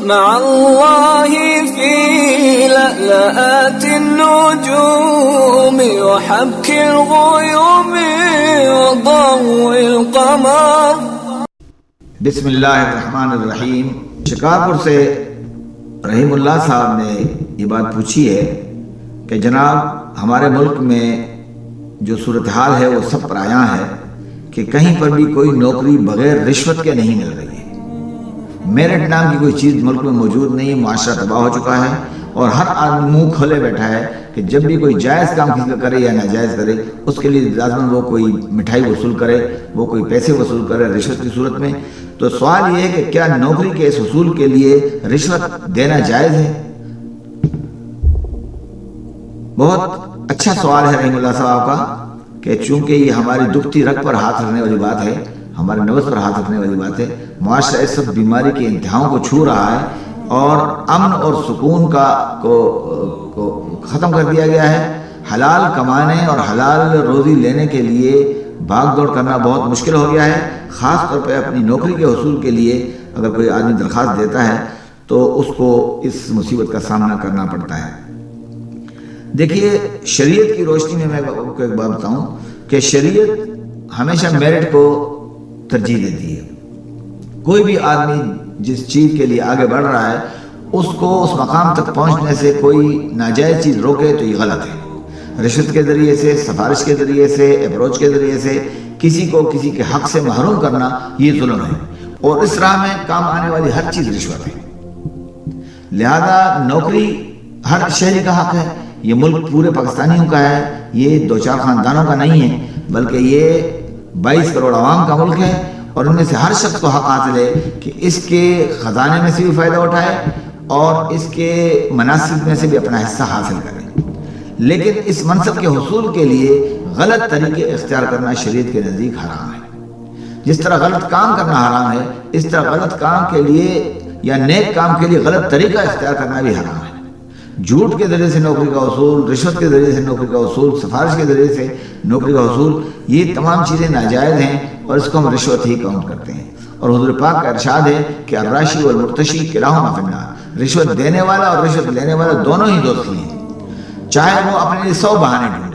مع الله في لألآت النجوم وحبك الغيوم وضوء القمر. بسم اللہ الرحمن الرحیم. شکارپور سے رحیم اللہ صاحب نے یہ بات پوچھی ہے کہ جناب ہمارے ملک میں جو صورتحال ہے وہ سب پر عیاں ہے کہ کہیں پر بھی کوئی نوکری بغیر رشوت کے نہیں مل رہی ہے. میرٹ نام کی کوئی چیز ملک میں موجود نہیں. معاشرہ تباہ ہو چکا ہے اور ہر آدمی منہ کھولے بیٹھا ہے کہ جب بھی کوئی جائز کام کسی کا کرے یا ناجائز کرے اس کے لیے لازماً وہ کوئی مٹھائی وصول کرے, وہ کوئی پیسے وصول کرے رشوت کی صورت میں. تو سوال یہ ہے کہ کیا نوکری کے اس حصول کے لیے رشوت دینا جائز ہے؟ بہت اچھا سوال ہے رحیم اللہ صاحب کا کہ چونکہ یہ ہماری دکھتی رگ پر ہاتھ رکھنے والی بات ہے, ہمارے نفس پر ہاتھ رکھنے والی بات ہے. معاشرہ اس وقت بیماری کی انتہاؤں کو چھو رہا ہے اور امن اور سکون کو ختم کر دیا گیا ہے. حلال کمانے اور حلال روزی لینے کے لیے بھاگ دوڑ کرنا بہت مشکل ہو گیا ہے. خاص طور پہ اپنی نوکری کے حصول کے لیے اگر کوئی آدمی درخواست دیتا ہے تو اس کو اس مصیبت کا سامنا کرنا پڑتا ہے. دیکھیے شریعت کی روشنی میں آپ کو ایک بات بتاؤں کہ شریعت ہمیشہ میرٹ کو ترجیح دیتی ہے. کوئی بھی آدمی جس چیز کے لیے آگے بڑھ رہا ہے اس کو اس مقام تک پہنچنے سے کوئی ناجائز چیز روکے تو یہ غلط ہے. رشوت کے ذریعے سے, سفارش کے ذریعے سے, اپروچ کے ذریعے سے کسی کو کسی کے حق سے محروم کرنا یہ ظلم ہے اور اس راہ میں کام آنے والی ہر چیز رشوت ہے. لہذا نوکری ہر شہری کا حق ہے. یہ ملک پورے پاکستانیوں کا ہے, یہ 2-4 خاندانوں کا نہیں ہے بلکہ یہ 22 کروڑ عوام کا ملک ہے اور ان میں سے ہر شخص کو حق حاصل ہے کہ اس کے خزانے میں سے بھی فائدہ اٹھائے اور اس کے مناسب میں سے بھی اپنا حصہ حاصل کرے. لیکن اس منصب کے حصول کے لیے غلط طریقے اختیار کرنا شریعت کے نزدیک حرام ہے. جس طرح غلط کام کرنا حرام ہے اس طرح غلط کام کے لیے یا نیک کام کے لیے غلط طریقہ اختیار کرنا بھی حرام ہے. جھوٹ کے ذریعے سے نوکری کا حصول, رشوت کے ذریعے سے نوکری کا حصول, سفارش کے ذریعے سے نوکری کا حصول, یہ تمام چیزیں ناجائز ہیں اور اس کو ہم رشوت ہی کاؤنٹ کرتے ہیں. اور حضور پاک کا ارشاد ہے کہ الراشی والمرتشی کلاہما فی النار. رشوت دینے والا اور رشوت لینے والا دونوں ہی دوزخی ہیں, چاہے وہ اپنے لیے 100 بہانے ڈھونڈے.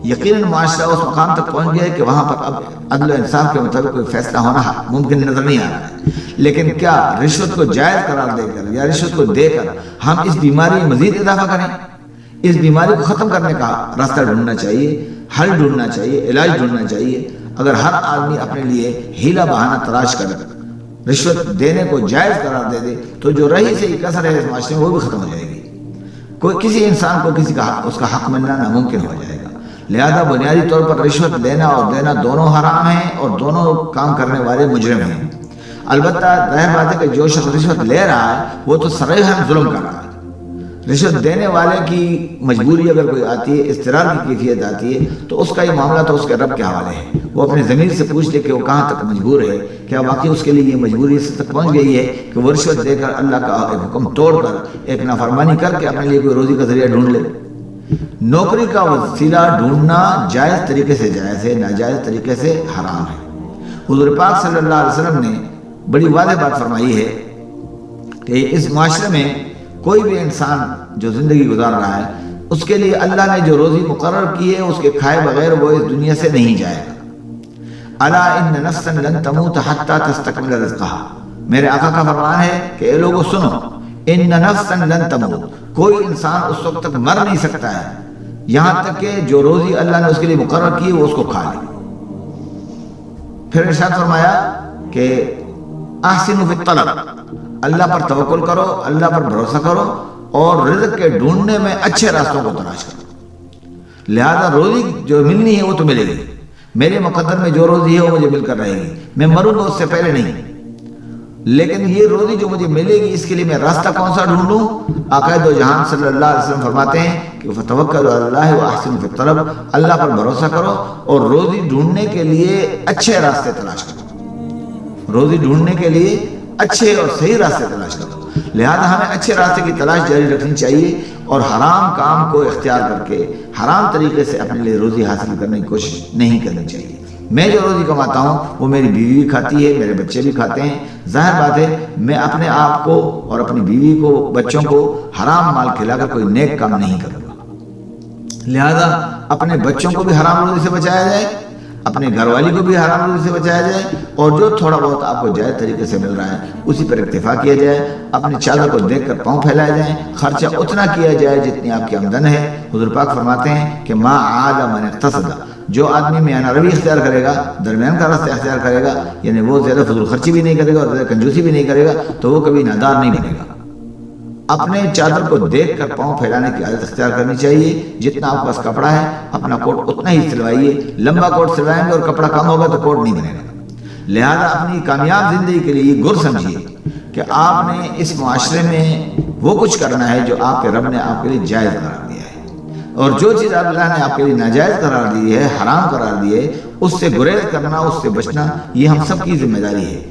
یقیناً معاشرہ اس مقام تک پہنچ گیا ہے کہ وہاں پر اب عدل و انصاف کے مطابق کوئی فیصلہ ہونا ممکن نظر نہیں آ رہا ہے. لیکن کیا رشوت کو جائز قرار دے کر یا رشوت کو دے کر ہم اس بیماری میں مزید اضافہ کریں؟ اس بیماری کو ختم کرنے کا راستہ ڈھونڈنا چاہیے, حل ڈھونڈنا چاہیے, علاج ڈھونڈنا چاہیے. اگر ہر آدمی اپنے لیے ہیلا بہانہ تلاش کر رشوت دینے کو جائز قرار دے دے تو جو رہی سے کثر ہے اس معاشرے میں وہ بھی ختم ہو جائے گی. کوئی کسی انسان کو کسی کا اس کا حق ملنا ناممکن ہو جائے گا. لہذا بنیادی طور پر رشوت لینا اور دینا دونوں حرام ہیں اور دونوں کام کرنے والے مجرم ہیں. البتہ ظاہر بات ہے کہ جو شخص رشوت لے رہا ہے وہ تو صریحاً ظلم کر رہا ہے. رشوت دینے والے کی مجبوری اگر کوئی آتی ہے, اضطرار کی کیفیت آتی ہے تو اس کا یہ معاملہ تو اس کے رب کے حوالے ہے. وہ اپنے ضمیر سے پوچھ لے کہ وہ کہاں تک مجبور ہے, کیا واقعی اس کے لیے یہ مجبوری اس تک پہنچ گئی ہے کہ وہ رشوت دے کر اللہ کا ایک حکم توڑ کر ایک نافرمانی کر کے اپنے لیے کوئی روزی کا ذریعہ ڈھونڈ لے. نوکری کا وسیلہ ڈھونڈنا جائز طریقے سے جائز ہے, ناجائز طریقے سے حرام ہے. حضور پاک صلی اللہ علیہ وسلم نے بڑی واضح بات فرمائی ہے کہ اس معاشرے میں کوئی بھی انسان جو زندگی گزار رہا ہے اس کے لیے اللہ نے جو روزی مقرر کی ہے اس کے کھائے بغیر وہ اس دنیا سے نہیں جائے گا. الا ان نفسا لن تموت حتى تستكمل رزقها. میرے آقا کا فرمان ہے کہ اے لوگوں سنو, ان نفسا لن تموت, کوئی انسان اس وقت تک مر نہیں سکتا ہے یہاں تک کہ جو روزی اللہ نے اس کے لیے مقرر کی وہ اس کو کھا لے. پھر ارشاد فرمایا کہ احسنوا فی الطلب, اللہ پر توکل کرو, اللہ پر بھروسہ کرو اور رزق کے ڈھونڈنے میں اچھے راستوں کو تلاش کرو. لہذا روزی جو ملنی ہے وہ تو ملے گی. میرے مقدر میں جو روزی ہے وہ مجھے مل کر رہے گی, میں مروں گا اس سے پہلے نہیں. لیکن یہ روزی جو مجھے ملے گی اس کے لیے میں راستہ کون سا ڈھونڈوں؟ آقا دو جہان صلی اللہ علیہ وسلم فرماتے ہیں کہ فتوکلوا علی اللہ واحسنوا فی الطلب, اللہ پر بھروسہ کرو اور روزی ڈھونڈنے کے لیے اچھے راستے تلاش کرو. روزی ڈھونڈنے کے لیے اچھے اور صحیح راستے تلاش کرو. لہذا ہمیں اچھے راستے کی تلاش جاری رکھنی چاہیے اور حرام کام کو اختیار کر کے حرام طریقے سے اپنے لیے روزی حاصل کرنے کی کوشش نہیں کرنی چاہیے. میں جو روزی کماتا ہوں وہ میری بیوی بھی کھاتی ہے، میرے بچے بھی کھاتے ہیں. ظاہر بات ہے میں اپنے آپ کو اور اپنی بیوی کو، بچوں کو حرام مال کھلا کر کوئی نیک کام نہیں کروں گا. لہذا اپنے بچوں کو بھی حرام روزی سے بچایا جائے، اپنے گھر والی کو بھی حرام روزی سے بچایا جائے، اور جو تھوڑا بہت آپ کو جائز طریقے سے مل رہا ہے اسی پر اکتفا کیا جائے. اپنی چادر کو دیکھ کر پاؤں پھیلائے جائیں، خرچہ اتنا کیا جائے جتنی آپ کی آمدن ہے. حضور پاک فرماتے ہیں کہ ما عاد من اقتصد، جو آدمی میانہ روی اختیار کرے گا، درمیان کا راستہ اختیار کرے گا، یعنی وہ زیادہ فضول خرچی بھی نہیں کرے گا اور زیادہ کنجوسی بھی نہیں کرے گا، تو وہ کبھی نادار نہیں بنے گا. اپنے چادر کو دیکھ کر پاؤں پھیلانے کی عادت اختیار کرنی چاہیے. جتنا آپ پاس کپڑا ہے اپنا کوٹ اتنا ہی سلوائیے. لمبا کوٹ سلوائیں گے اور کپڑا کم ہوگا تو کوٹ نہیں بنے گا. لہذا اپنی کامیاب زندگی کے لیے یہ گر سمجھیے کہ آپ نے اس معاشرے میں وہ کچھ کرنا ہے جو آپ کے رب نے آپ کے لیے جائز قرار دیا ہے، اور جو چیز اللہ نے آپ کے لیے ناجائز قرار دی ہے، حرام قرار دی ہے، اس سے گریز کرنا، اس سے بچنا یہ ہم سب کی ذمہ داری ہے.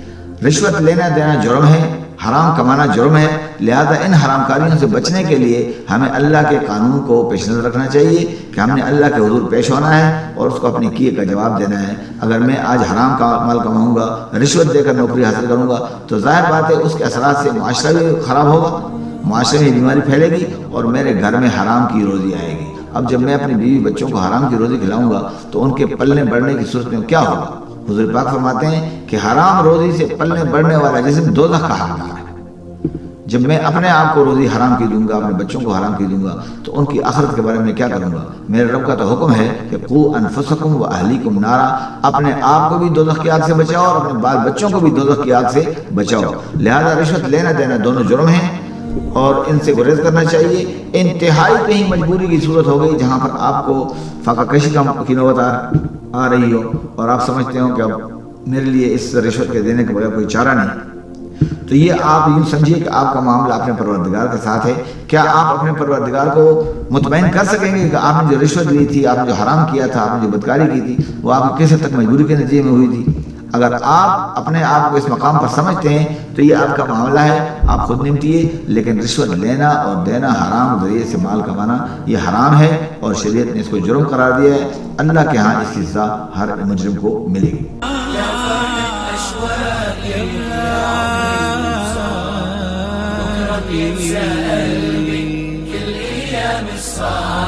رشوت لینا دینا جرم ہے، حرام کمانا جرم ہے. لہذا ان حرام کاریوں سے بچنے کے لیے ہمیں اللہ کے قانون کو پیش نظر رکھنا چاہیے کہ ہم نے اللہ کے حضور پیش ہونا ہے اور اس کو اپنے کیے کا جواب دینا ہے. اگر میں آج حرام کا مال کماؤں گا، رشوت دے کر نوکری حاصل کروں گا، تو ظاہر بات ہے اس کے اثرات سے معاشرہ بھی خراب ہوگا، معاشرے میں بیماری پھیلے گی اور میرے گھر میں حرام کی روزی آئے گی. اب جب میں اپنی بیوی بچوں کو حرام کی روزی کھلاؤں گا تو ان کے پلنے بڑھنے کی صورت میں کیا ہوگا؟ حضور پاک فرماتے ہیں کہ حرام روزی سے پلنے بڑھنے والا جسم دوزخ کا حقدار ہے. جب میں اپنے آپ کو روزی حرام کی دوں گا، اپنے بچوں کو حرام کی دوں گا، تو ان کی آخرت کے بارے میں کیا کروں گا؟ میرے رب کا تو حکم ہے کہ قوا انفسکم واہلیکم نارا، اپنے آپ کو بھی دوزخ کی آگ سے بچاؤ اور اپنے بال بچوں کو بھی دوزخ کی آگ سے بچاؤ. لہذا رشوت لینا دینا دونوں جرم ہیں اور ان سے گریز کرنا چاہیے. انتہائی کہیں مجبوری کی صورت ہو گئی جہاں پر آپ کو فاقہ کشی کی نوبت آ رہی ہو اور آپ سمجھتے ہو کہ اب میرے لیے اس رشوت کے دینے کے بغیر کوئی چارہ نہیں، تو یہ آپ یوں سمجھیے کہ آپ کا معاملہ اپنے پروردگار کے ساتھ ہے. کیا آپ اپنے پروردگار کو مطمئن کر سکیں گے کہ آپ نے جو رشوت لی تھی، آپ نے جو حرام کیا تھا، آپ نے جو بدکاری کی تھی، وہ آپ کی کس حد تک مجبوری کے نتیجے میں ہوئی تھی؟ اگر آپ اپنے آپ کو اس مقام پر سمجھتے ہیں تو یہ آپ کا معاملہ ہے، آپ خود نمٹیے. لیکن رشوت لینا اور دینا، حرام ذریعے سے مال کمانا، یہ حرام ہے اور شریعت نے اس کو جرم قرار دیا ہے. اللہ کے ہاں اس کی سزا ہر مجرم کو ملے گی. يتساءل من كل أيام الصعب